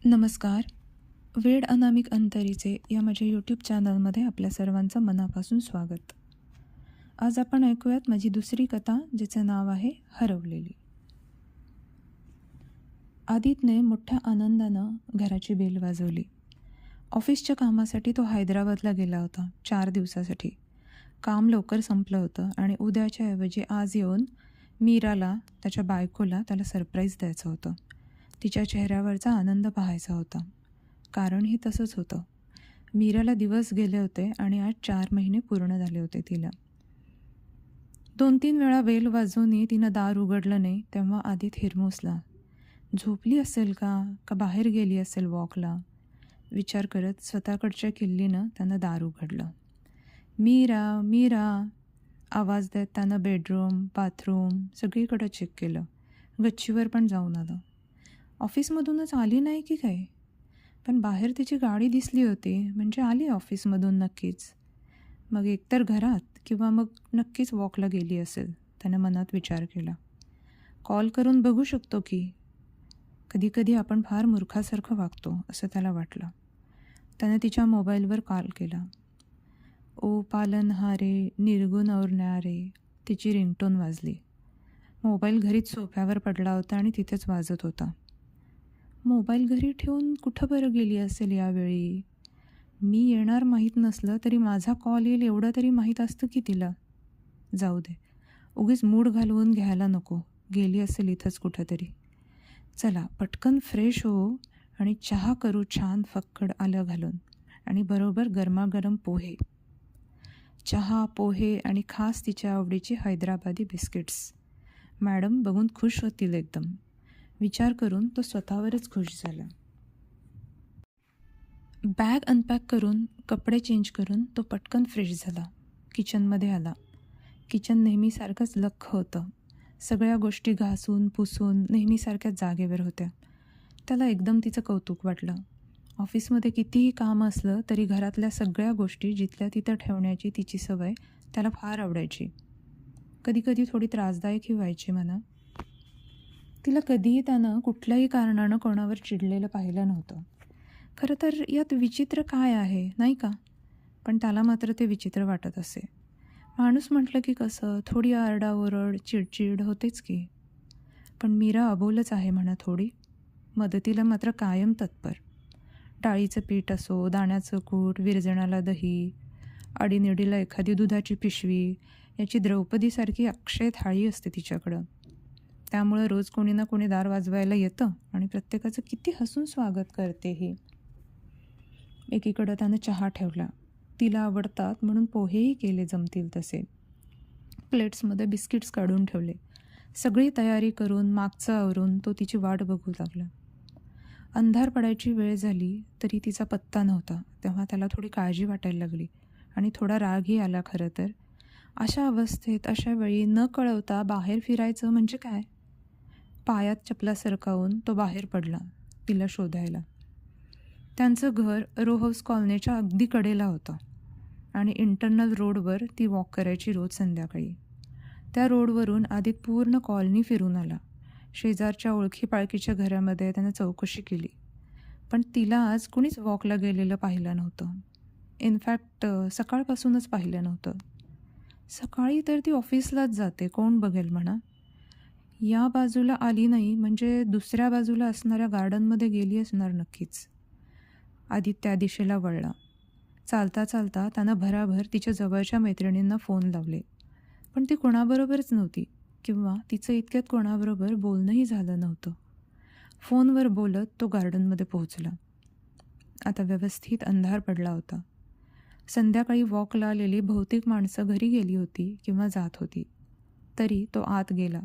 नमस्कार. वेड अनामिक अंतरीचे या माझ्या यूट्यूब चॅनलमध्ये आपल्या सर्वांचं मनापासून स्वागत. आज आपण ऐकूयात माझी दुसरी कथा, जिचे नाव आहे हरवलेली. आदितने मोठ्या आनंदानं घराची बेल वाजवली. ऑफिसच्या कामासाठी तो हैदराबादला गेला होता 4 दिवसासाठी. काम लवकर संपलं होतं आणि उद्याच्या ऐवजी आज येऊन मीराला, त्याच्या बायकोला, त्याला सरप्राईज द्यायचं होतं. तिच्या चेहऱ्यावरचा आनंद पाहायचा होता. कारणही तसंच होतं. मीराला दिवस गेले होते आणि आज 4 महिने पूर्ण झाले होते तिला. 2-3 वेळा बेल वाजवूनही तिनं दार उघडलं नाही. तेव्हा आदित हिरमुसला. झोपली असेल का बाहेर गेली असेल वॉकला, विचार करत स्वतःकडच्या किल्लीनं त्यानं दार उघडलं. मीरा, मीरा आवाज देत त्यानं बेडरूम, बाथरूम सगळीकडं चेक केलं. गच्चीवर पण जाऊन आलं. ऑफिसमधूनच आली नाही की काय? पण बाहेर तिची गाडी दिसली होती, म्हणजे आली ऑफिसमधून नक्कीच. मग एकतर घरात किंवा मग नक्कीच वॉकला गेली असेल, त्यानं मनात विचार केला. कॉल करून बघू शकतो की. कधीकधी आपण फार मूर्खासारखं वागतो असं त्याला वाटलं. त्यानं तिच्या मोबाईलवर कॉल केला. ओ पालनहारे निर्गुण और न्यारे, तिची रिंगटोन वाजली. मोबाईल घरीच सोफ्यावर पडला होता आणि तिथेच वाजत होता. मोबाईल घरी ठेवून कुठं बरं गेली असेल यावेळी? मी येणार माहीत नसलं तरी माझा कॉल येईल एवढं तरी माहीत असतं की तिला. जाऊ दे, उगीच मूड घालवून घ्यायला नको. गेली असेल इथंच कुठंतरी. चला पटकन फ्रेश हो आणि चहा करू छान फक्कड आलं घालून, आणि बरोबर गरमागरम पोहे. चहा, पोहे आणि खास तिच्या आवडीची हैदराबादी बिस्किट्स. मॅडम बघून खुश होतील एकदम, विचार करून तो स्वतःवरच खुश झाला. बॅग अनपॅक करून कपडे चेंज करून तो पटकन फ्रेश झाला. किचनमध्ये आला. किचन नेहमीसारखंच लख्ख होतं. सगळ्या गोष्टी घासून पुसून नेहमीसारख्याच जागेवर होत्या. त्याला एकदम तिचं कौतुक वाटलं. ऑफिसमध्ये कितीही काम असलं तरी घरातल्या सगळ्या गोष्टी जिथल्या तिथं ठेवण्याची तिची सवय त्याला फार आवडायची. कधीकधी थोडी त्रासदायकही व्हायची म्हणा. तिला कधीही त्यानं कुठल्याही कारणानं कोणावर चिडलेलं पाहिलं नव्हतं. खरं तर यात विचित्र काय आहे नाही का? पण त्याला मात्र ते विचित्र वाटत असे. माणूस म्हटलं की कसं थोडी आरडाओरड, चिडचिड होतेच की. पण मीरा अबोलच आहे म्हणा थोडी. मदतीला मात्र कायम तत्पर. डाळीचं पीठ असो, दाण्याचं कूट, विरजणाला दही, अडीनिडीला एखादी दुधाची पिशवी, याची द्रौपदीसारखी अक्षय थाळी असते तिच्याकडं. त्यामुळं रोज कोणी ना कोणी दार वाजवायला येतं आणि प्रत्येकाचं किती हसून स्वागत करते ही. एकीकडं त्यानं चहा ठेवला. तिला आवडतात म्हणून पोहेही केले जमतील तसे. प्लेट्समध्ये बिस्किट्स काढून ठेवले. सगळी तयारी करून मागचं आवरून तो तिची वाट बघू लागला. अंधार पडायची वेळ झाली तरी तिचा पत्ता नव्हता. तेव्हा त्याला थोडी काळजी वाटायला लागली आणि थोडा रागही आला खरं तर. अशा अवस्थेत अशा वेळी न कळवता बाहेर फिरायचं म्हणजे काय? पायात चपला सरकावून तो बाहेर पडला तिला शोधायला. त्यांचं घर रो हाऊस कॉलनीच्या अगदी कडेला होतं आणि इंटरनल रोडवर ती वॉक करायची रोज संध्याकाळी. त्या रोडवरून आधी पूर्ण कॉलनी फिरून आला. शेजारच्या ओळखीपाळखीच्या घरामध्ये त्यानं चौकशी केली, पण तिला आज कुणीच वॉकला गेलेलं पाहिलं नव्हतं. इनफॅक्ट सकाळपासूनच पाहिलं नव्हतं. सकाळी तर ती ऑफिसलाच जाते, कोण बघेल म्हणा. या बाजूला आली नाही म्हणजे दुसऱ्या बाजूला असणाऱ्या गार्डनमध्ये गेली असणार नक्कीच. आदित त्या दिशेला वळला. चालता चालता त्यानं भराभर तिच्या जवळच्या मैत्रिणींना फोन लावले, पण ती कोणाबरोबरच नव्हती किंवा तिचं इतक्यात कोणाबरोबर बोलणंही झालं नव्हतं. फोनवर बोलत तो गार्डनमध्ये पोहोचला. आता व्यवस्थित अंधार पडला होता. संध्याकाळी वॉकला आलेली बहुतेक माणसं घरी गेली होती किंवा जात होती. तरी तो आत गेला.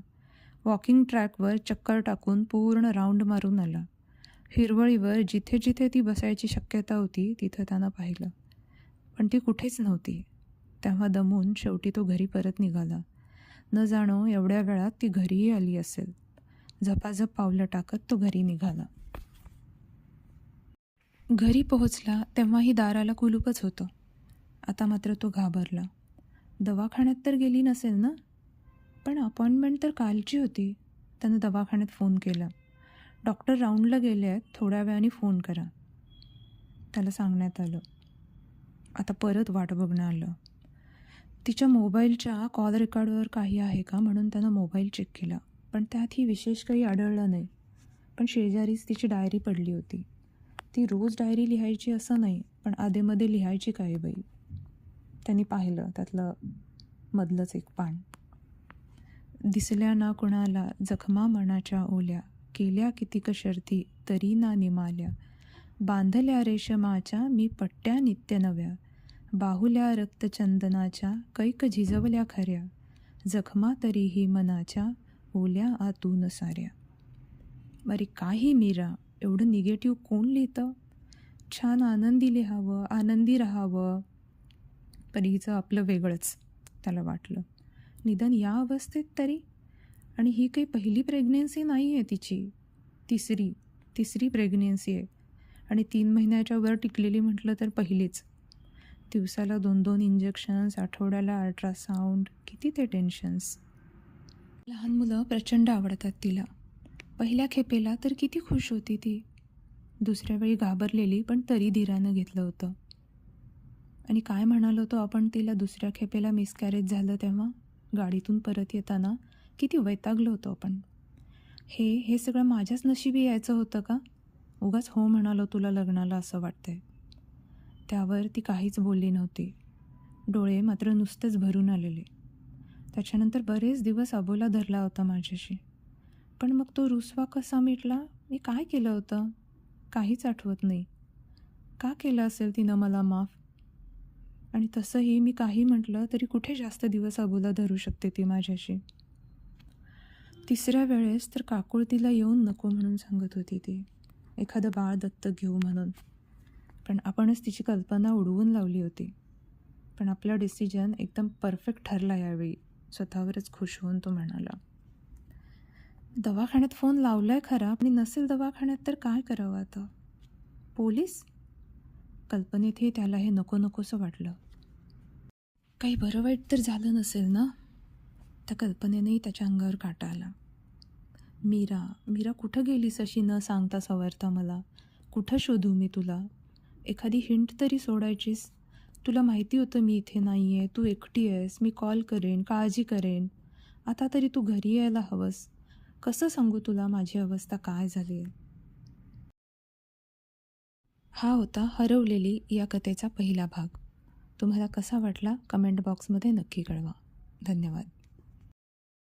वॉकिंग ट्रॅकवर चक्कर टाकून पूर्ण राऊंड मारून आला. हिरवळीवर जिथे जिथे ती बसायची शक्यता होती तिथं त्यानं पाहिलं, पण ती कुठेच नव्हती. तेव्हा दमून शेवटी तो घरी परत निघाला. न जाणो एवढ्या वेळात ती घरीही आली असेल. झपाझप पावलं टाकत तो घरी निघाला. घरी पोहोचला तेव्हाही दाराला कुलूपच होतं. आता मात्र तो घाबरला. दवाखान्यात तर गेली नसेल ना? पण अपॉइंटमेंट तर कालची होती. त्यानं दवाखान्यात फोन केला. डॉक्टर राऊंडला गेले आहेत, थोड्या वेळाने फोन करा. त्याला सांगण्यात आलं. आता परत वाट बघणं आलं. तिच्या मोबाईलच्या कॉल रेकॉर्डवर काही आहे का म्हणून त्यानं मोबाईल चेक केला, पण त्यातही विशेष काही आढळलं नाही. पण शेजारीच तिची डायरी पडली होती. ती रोज डायरी लिहायची असं नाही, पण आधेमध्ये लिहायची काय बाई. त्यांनी पाहिलं त्यातलं मधलंच एक पान. दिसल्या ना कुणाला जखमा मनाच्या ओल्या, केल्या कितीक शर्ती तरी ना निमाल्या, बांधल्या रेशमाच्या मी पट्ट्या नित्य नव्या, बाहुल्या रक्तचंदनाच्या कैक झिजवल्या खऱ्या, जखमा तरीही मनाच्या ओल्या आतून साऱ्या. अरे काही मीरा, एवढं निगेटिव्ह कोण लिहितं? छान आनंदी लिहावं, आनंदी राहावं. पण हिचं आपलं वेगळंच त्याला वाटलं. निदान या अवस्थेत तरी. आणि ही काही पहिली प्रेग्नेन्सी नाही आहे तिची, तिसरी प्रेग्नेन्सी आहे. आणि 3 महिन्याच्या वर टिकलेली म्हटलं तर पहिलीच. दिवसाला 2-2 इंजेक्शन्स, आठवड्याला अल्ट्रासाऊंड, किती ते टेन्शन्स. लहान मुलं प्रचंड आवडतात तिला. पहिल्या खेपेला तर किती खुश होती ती. दुसऱ्या वेळी घाबरलेली, पण तरी धीरानं घेतलं होतं. आणि काय म्हणालो होतो आपण तिला दुसऱ्या खेपेला मिसकॅरेज झालं तेव्हा? गाडीतून परत येताना किती वैतागलो होतो आपण. हे सगळं माझ्याच नशिबी यायचं होतं का? उगाच हो म्हणालो तुला लग्नाला असं वाटतंय. त्यावर ती काहीच बोलली नव्हती. डोळे मात्र नुसतेच भरून आलेले. त्याच्यानंतर बरेच दिवस अबोला धरला होता माझ्याशी. पण मग तो रुसवा कसा मिटला? मी काय केलं होतं? काहीच आठवत नाही. का केलं असेल तिनं मला माफ? आणि तसंही मी काही म्हटलं तरी कुठे जास्त दिवस अबोला धरू शकते ती माझ्याशी. तिसऱ्या वेळेस तर काकुळतीला येऊन नको म्हणून सांगत होती ती, एखादं बाळ दत्तक घेऊ म्हणून. पण आपणच तिची कल्पना उडवून लावली होती. पण आपला डिसिजन एकदम परफेक्ट ठरला यावेळी. स्वतःवरच खुश होऊन तो म्हणाला. दवाखान्यात फोन लावलाय खरा, आणि नसेल दवाखान्यात तर काय करावं आता? पोलीस? कल्पनेतही त्याला हे नको नकोसं वाटलं. काही बरं वाईट तर झालं नसेल ना? त्या कल्पनेनेही त्याच्या अंगावर काटा आला. मीरा कुठं गेलीस अशी न सांगता सवरता मला? कुठं शोधू मी तुला? एखादी हिंट तरी सोडायचीस. तुला माहिती होतं मी इथे नाही आहे, तू एकटी आहेस, मी कॉल करेन, काळजी करेन. आता तरी तू घरी यायला हवंस. कसं सांगू तुला माझी अवस्था काय झाली आहे? हा होता हरवलेली या कथेचा पहिला भाग. तुम्हाला कसा वाटला कमेंट बॉक्समध्ये नक्की कळवा. धन्यवाद.